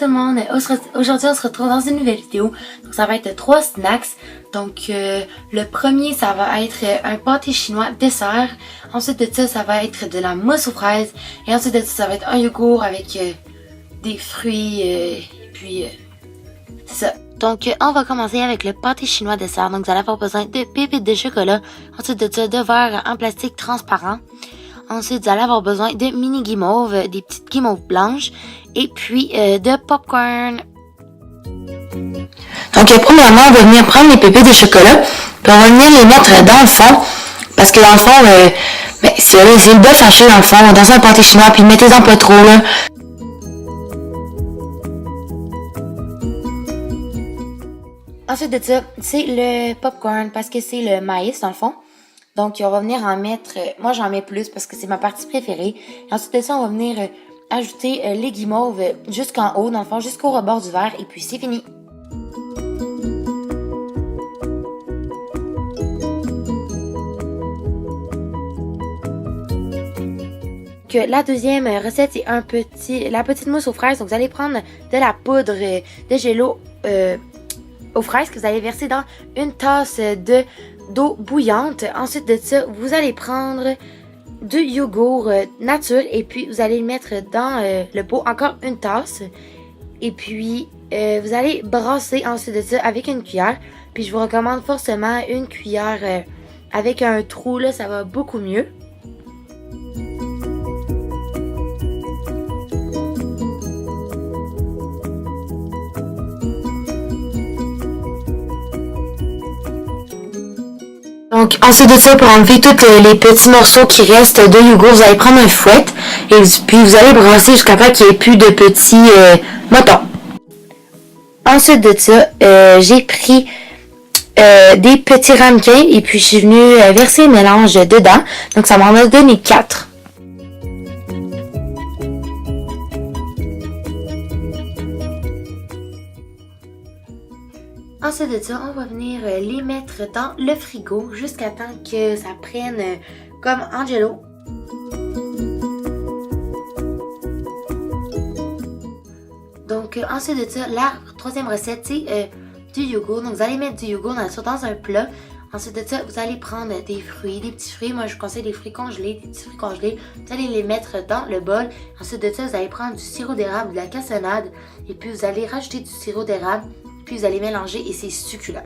tout le monde, aujourd'hui on se retrouve dans une nouvelle vidéo. Donc ça va être 3 snacks. Donc le premier ça va être un pâté chinois dessert. Ensuite de ça, ça va être de la mousse aux fraises. Et ensuite de ça, ça va être un yogourt avec des fruits et puis c'est ça. Donc on va commencer avec le pâté chinois dessert. Donc vous allez avoir besoin de pépites de chocolat. Ensuite de ça, de verres en plastique transparent. Ensuite, vous allez avoir besoin de mini guimauves, des petites guimauves blanches et puis de popcorn. Donc, premièrement, on va venir prendre les pépites de chocolat puis on va venir les mettre dans le fond parce que dans le fond, c'est le bœuf haché dans le fond, dans un pâté chinois puis mettez-en pas trop là. Ensuite de ça, c'est le popcorn parce que c'est le maïs dans le fond. Donc, on va venir en mettre, moi j'en mets plus parce que c'est ma partie préférée. Et ensuite de ça, on va venir ajouter les guimauves jusqu'en haut, dans le fond, jusqu'au rebord du verre. Et puis, c'est fini. Donc, la deuxième recette, c'est la petite mousse aux fraises. Donc, vous allez prendre de la poudre de Jello aux fraises que vous allez verser dans une tasse d'eau bouillante. Ensuite de ça, vous allez prendre du yogourt nature et puis vous allez le mettre dans le pot, encore une tasse. Et puis, vous allez brasser ensuite de ça avec une cuillère. Puis, je vous recommande forcément une cuillère avec un trou, là, ça va beaucoup mieux. Donc, ensuite de ça, pour enlever tous les petits morceaux qui restent de yogourt, vous allez prendre un fouet et puis vous allez brasser jusqu'à temps qu'il n'y ait plus de petits motons. Ensuite de ça, j'ai pris des petits ramequins et puis je suis venue verser le mélange dedans. Donc, ça m'en a donné 4. Ensuite de ça, on va venir les mettre dans le frigo jusqu'à temps que ça prenne comme en jello. Donc ensuite de ça, la troisième recette, c'est du yogourt. Donc vous allez mettre du yogourt dans un plat. Ensuite de ça, vous allez prendre des petits fruits. Moi, je vous conseille des fruits congelés, des petits fruits congelés. Vous allez les mettre dans le bol. Ensuite de ça, vous allez prendre du sirop d'érable, de la cassonade. Et puis vous allez rajouter du sirop d'érable. Puis vous allez mélanger et c'est succulent.